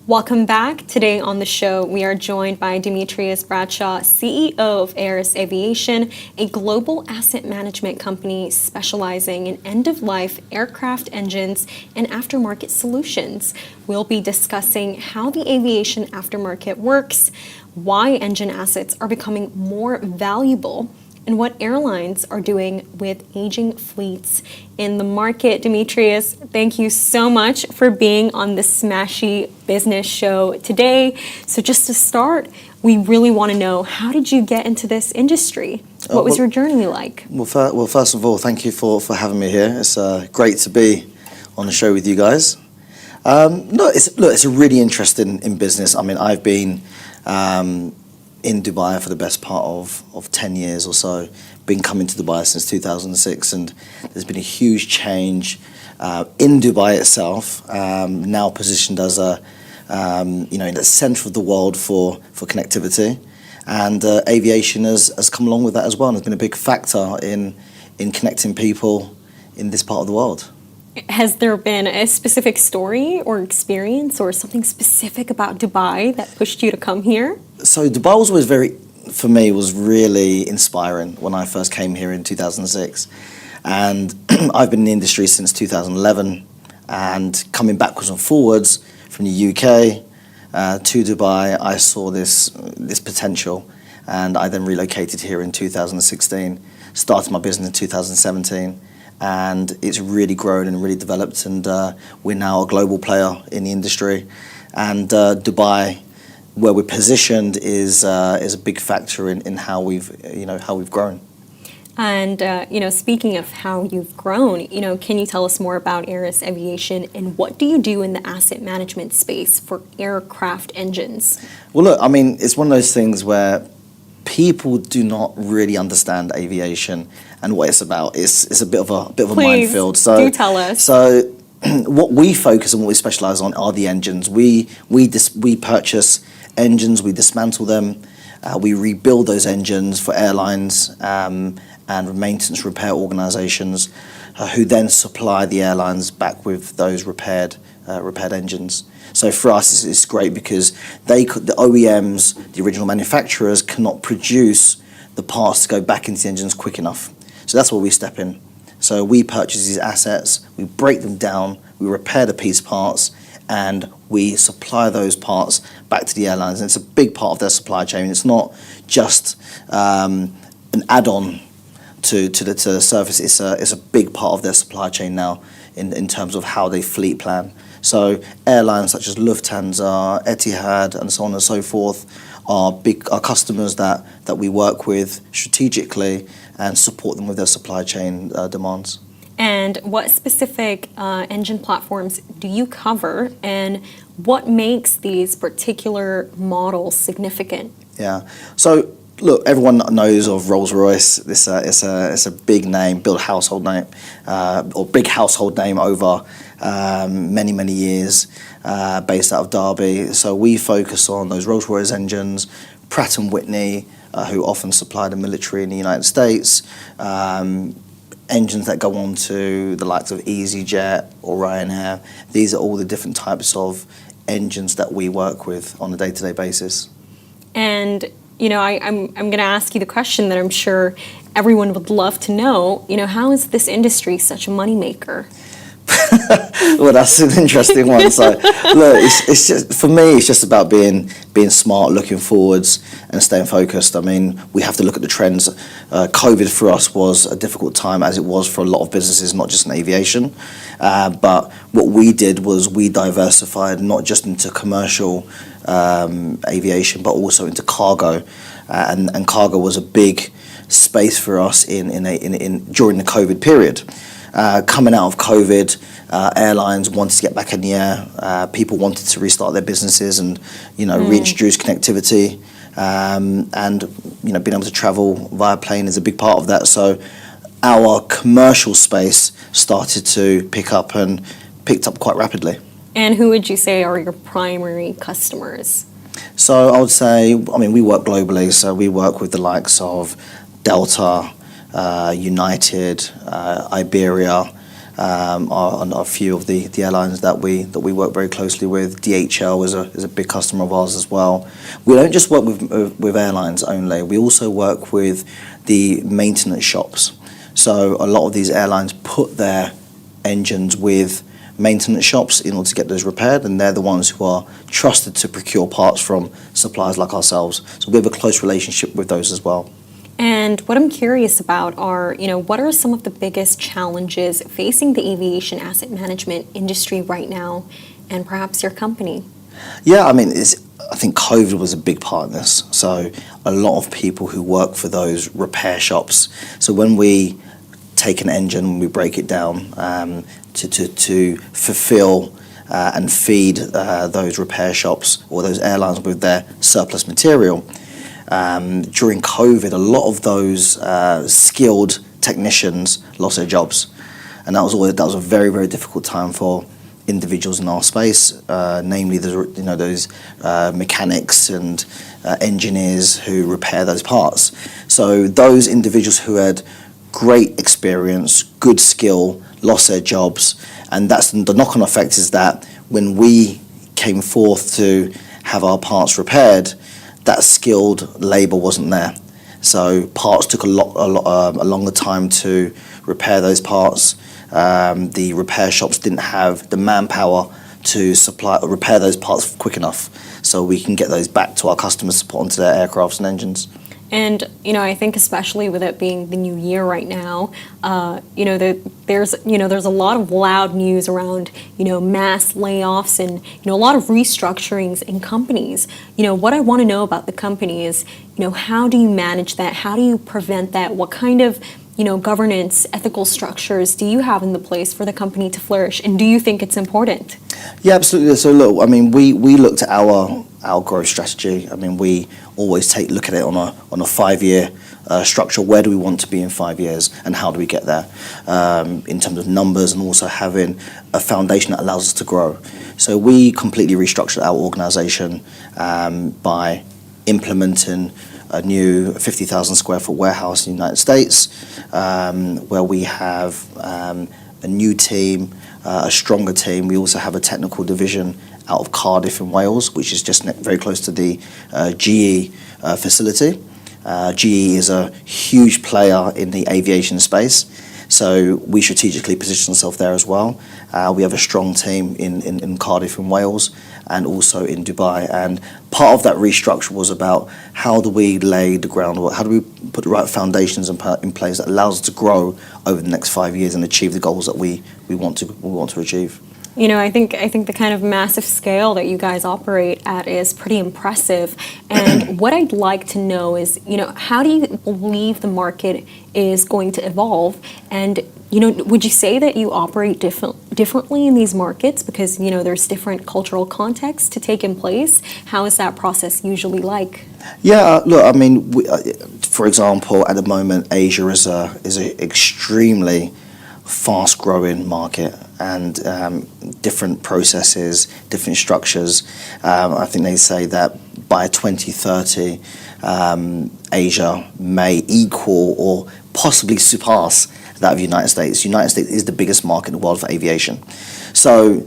Welcome back. Today on the show, we are joined by Demetrios Bradshaw, CEO of Aeras Aviation, a global asset management company specializing in end-of-life aircraft engines and aftermarket solutions. We'll be discussing how the aviation aftermarket works, why engine assets are becoming more valuable, and what airlines are doing with aging fleets in the market. Demetrios, thank you so much for being on the Smashi Business Show today. So just to start, we really want to know, how did you get into this industry? What was your journey like? Well, first of all, thank you for having me here. It's great to be on the show with you guys. It's a really interesting in business. I mean, I've been in Dubai for the best part of 10 years or so, been coming to Dubai since 2006, and there's been a huge change in Dubai itself, now positioned as in the center of the world for connectivity, and aviation has come along with that as well, and has been a big factor in connecting people in this part of the world. Has there been a specific story or experience or something specific about Dubai that pushed you to come here? So Dubai was always for me, was really inspiring when I first came here in 2006. And I've been in the industry since 2011, and coming backwards and forwards from the UK to Dubai, I saw this potential, and I then relocated here in 2016, started my business in 2017. And it's really grown and really developed, and we're now a global player in the industry. And Dubai, where we're positioned, is a big factor in how we've grown. And speaking of how you've grown, can you tell us more about Aeras Aviation, and what do you do in the asset management space for aircraft engines? Well, look, I mean, it's one of those things where people do not really understand aviation and what it's about. It's a bit of a minefield. So do tell us. So what we focus on, what we specialize on, are the engines. We purchase engines, we dismantle them, we rebuild those engines for airlines and maintenance repair organizations, who then supply the airlines back with those repaired engines. So for us, it's great because the OEMs, the original manufacturers, cannot produce the parts to go back into the engines quick enough. So that's where we step in. So we purchase these assets, we break them down, we repair the piece parts, and we supply those parts back to the airlines. And it's a big part of their supply chain. It's not just an add-on to the service. It's a big part of their supply chain now in terms of how they fleet plan. So airlines such as Lufthansa, Etihad, and so on and so forth are customers that we work with strategically and support them with their supply chain demands. And what specific engine platforms do you cover, and what makes these particular models significant? Yeah. So look, everyone knows of Rolls-Royce. It's a big name, big household name over many years, based out of Derby. So we focus on those Rolls-Royce engines, Pratt & Whitney, who often supply the military in the United States, engines that go on to the likes of EasyJet or Ryanair. These are all the different types of engines that we work with on a day-to-day basis. And I'm going to ask you the question that I'm sure everyone would love to know. How is this industry such a moneymaker? Well, that's an interesting one. So, look, it's just, for me, it's just about being smart, looking forwards, and staying focused. I mean, we have to look at the trends. COVID for us was a difficult time, as it was for a lot of businesses, not just in aviation. But what we did was we diversified not just into commercial aviation, but also into cargo, and cargo was a big space for us in during the COVID period. Coming out of COVID, airlines wanted to get back in the air. People wanted to restart their businesses and, reintroduce connectivity. And, being able to travel via plane is a big part of that. So our commercial space started to pick up and picked up quite rapidly. And who would you say are your primary customers? So I would say, we work globally. So we work with the likes of Delta, United, Iberia, are on a few of the airlines that we work very closely with. DHL is a big customer of ours as well. We don't just work with airlines only. We also work with the maintenance shops. So a lot of these airlines put their engines with maintenance shops in order to get those repaired, and they're the ones who are trusted to procure parts from suppliers like ourselves. So we have a close relationship with those as well. And what I'm curious about are, what are some of the biggest challenges facing the aviation asset management industry right now, and perhaps your company? Yeah, I mean, I think COVID was a big part of this. So a lot of people who work for those repair shops. So when we take an engine, we break it down to fulfill and feed those repair shops or those airlines with their surplus material. During COVID, a lot of those skilled technicians lost their jobs, and that was a very, very difficult time for individuals in our space, namely those mechanics and engineers who repair those parts. So those individuals who had great experience, good skill, lost their jobs, and that's the knock-on effect is that when we came forth to have our parts repaired, that skilled labour wasn't there. So parts took a longer time to repair those parts. The repair shops didn't have the manpower to repair those parts quick enough, so we can get those back to our customers to put onto their aircrafts and engines. And, I think especially with it being the new year right now, there's a lot of loud news around, mass layoffs and, a lot of restructurings in companies. What I want to know about the company is, how do you manage that? How do you prevent that? What kind of, governance, ethical structures do you have in the place for the company to flourish? And do you think it's important? Yeah, absolutely. So look, I mean, we looked at our growth strategy. I mean, we always look at it on a 5-year structure. Where do we want to be in 5 years, and how do we get there in terms of numbers, and also having a foundation that allows us to grow. So we completely restructured our organisation by implementing a new 50,000 square foot warehouse in the United States, where we have a new team, a stronger team. We also have a technical division out of Cardiff in Wales, which is just very close to the GE facility. GE is a huge player in the aviation space, so we strategically position ourselves there as well. We have a strong team in Cardiff in Wales and also in Dubai, and part of that restructure was about how do we lay the groundwork, how do we put the right foundations in place that allows us to grow over the next 5 years and achieve the goals that we want to achieve. I think the kind of massive scale that you guys operate at is pretty impressive. And what I'd like to know is, how do you believe the market is going to evolve? And, would you say that you operate differently in these markets because, there's different cultural contexts to take in place? How is that process usually like? Yeah, look, I mean, for example, at the moment, Asia is a extremely fast-growing market, and different processes, different structures. I think they say that by 2030, Asia may equal or possibly surpass that of the United States. The United States is the biggest market in the world for aviation. So,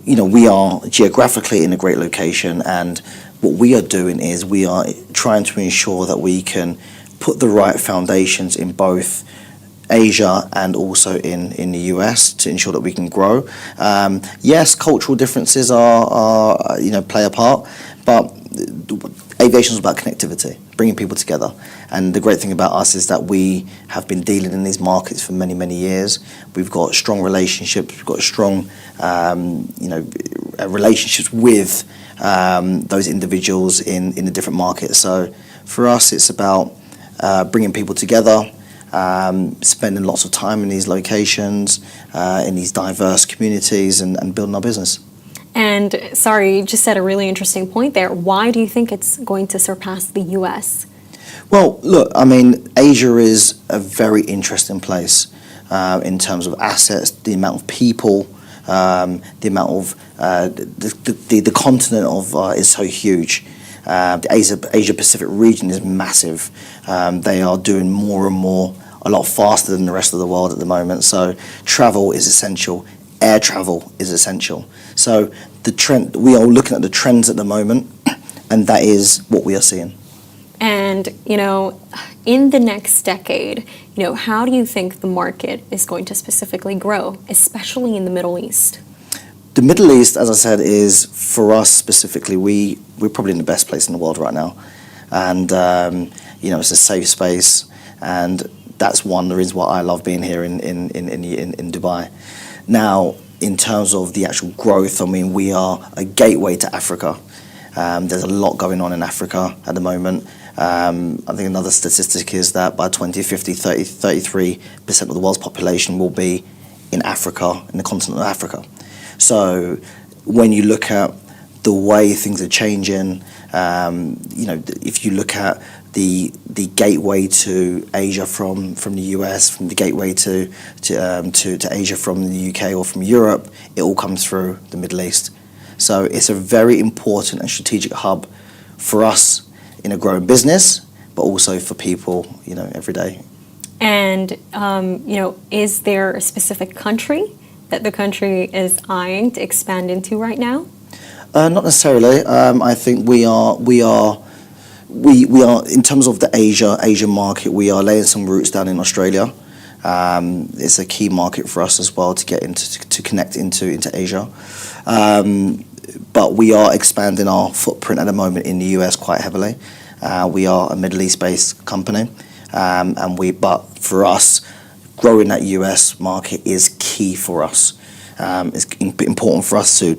we are geographically in a great location, and what we are doing is we are trying to ensure that we can put the right foundations in both Asia and also in the US to ensure that we can grow. Yes, cultural differences are play a part, but aviation is about connectivity, bringing people together. And the great thing about us is that we have been dealing in these markets for many, many years. We've got strong relationships. We've got strong, relationships with those individuals in the different markets. So for us, it's about bringing people together. Spending lots of time in these locations, in these diverse communities, and building our business. And sorry, you just said a really interesting point there. Why do you think it's going to surpass the US? Well, look, I mean, Asia is a very interesting place in terms of assets, the amount of people, the amount of the continent is so huge. The Asia Pacific region is massive. They are doing more and more a lot faster than the rest of the world at the moment. So travel is essential. Air travel is essential. So the trend, we are looking at the trends at the moment, and that is what we are seeing. And, in the next decade, how do you think the market is going to specifically grow, especially in the Middle East? The Middle East, as I said, is, for us specifically, we're probably in the best place in the world right now. And, it's a safe space, and that's one of the reasons why I love being here in Dubai. Now, in terms of the actual growth, we are a gateway to Africa. There's a lot going on in Africa at the moment. I think another statistic is that by 2050, 33% of the world's population will be in Africa, in the continent of Africa. So when you look at the way things are changing, if you look at the gateway to Asia from the US, from the gateway to Asia from the UK or from Europe, it all comes through the Middle East. So it's a very important and strategic hub for us in a growing business, but also for people, every day. And, is there a specific country that the country is eyeing to expand into right now? Not necessarily. I think we are in terms of the Asian market, we are laying some roots down in Australia. It's a key market for us as well to get to connect into Asia. But we are expanding our footprint at the moment in the US quite heavily. We are a Middle East-based company, but for us, growing that US market is key for us. It's important for us to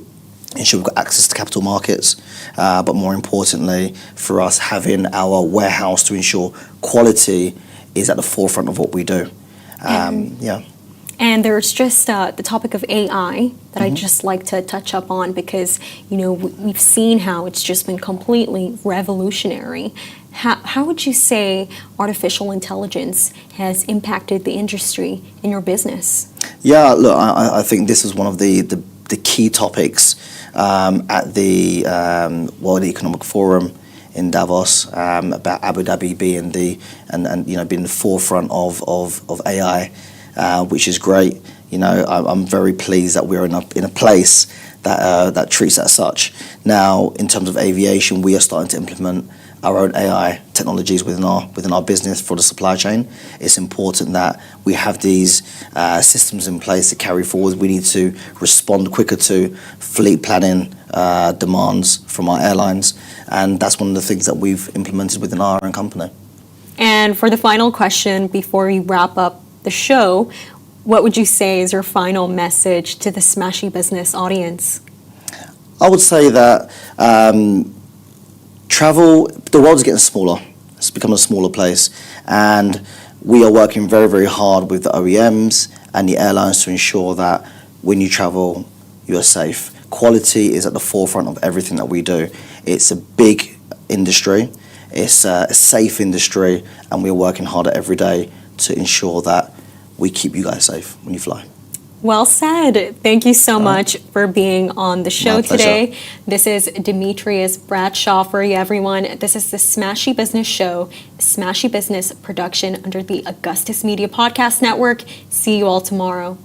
ensure we've got access to capital markets, but more importantly, for us having our warehouse to ensure quality is at the forefront of what we do. And there's just the topic of AI that I'd just like to touch up on because, we've seen how it's just been completely revolutionary. How would you say artificial intelligence has impacted the industry in your business? Yeah, look, I think this is one of the key topics at the World Economic Forum in Davos about Abu Dhabi being being the forefront of AI. Which is great. I'm very pleased that we're in a place that treats it as such. Now, in terms of aviation, we are starting to implement our own AI technologies within our business for the supply chain. It's important that we have these systems in place to carry forward. We need to respond quicker to fleet planning demands from our airlines, and that's one of the things that we've implemented within our own company. And for the final question, before we wrap up the show, what would you say is your final message to the Smashi Business audience? I would say that travel, the world is getting smaller. It's become a smaller place, and we are working very, very hard with the OEMs and the airlines to ensure that when you travel, you are safe. Quality is at the forefront of everything that we do. It's a big industry. It's a safe industry, and we're working harder every day to ensure that we keep you guys safe when you fly. Well said. Thank you so much for being on the show today. This is Demetrios Bradshaw for you, everyone. This is the Smashi Business Show, Smashi Business production under the Augustus Media Podcast Network. See you all tomorrow.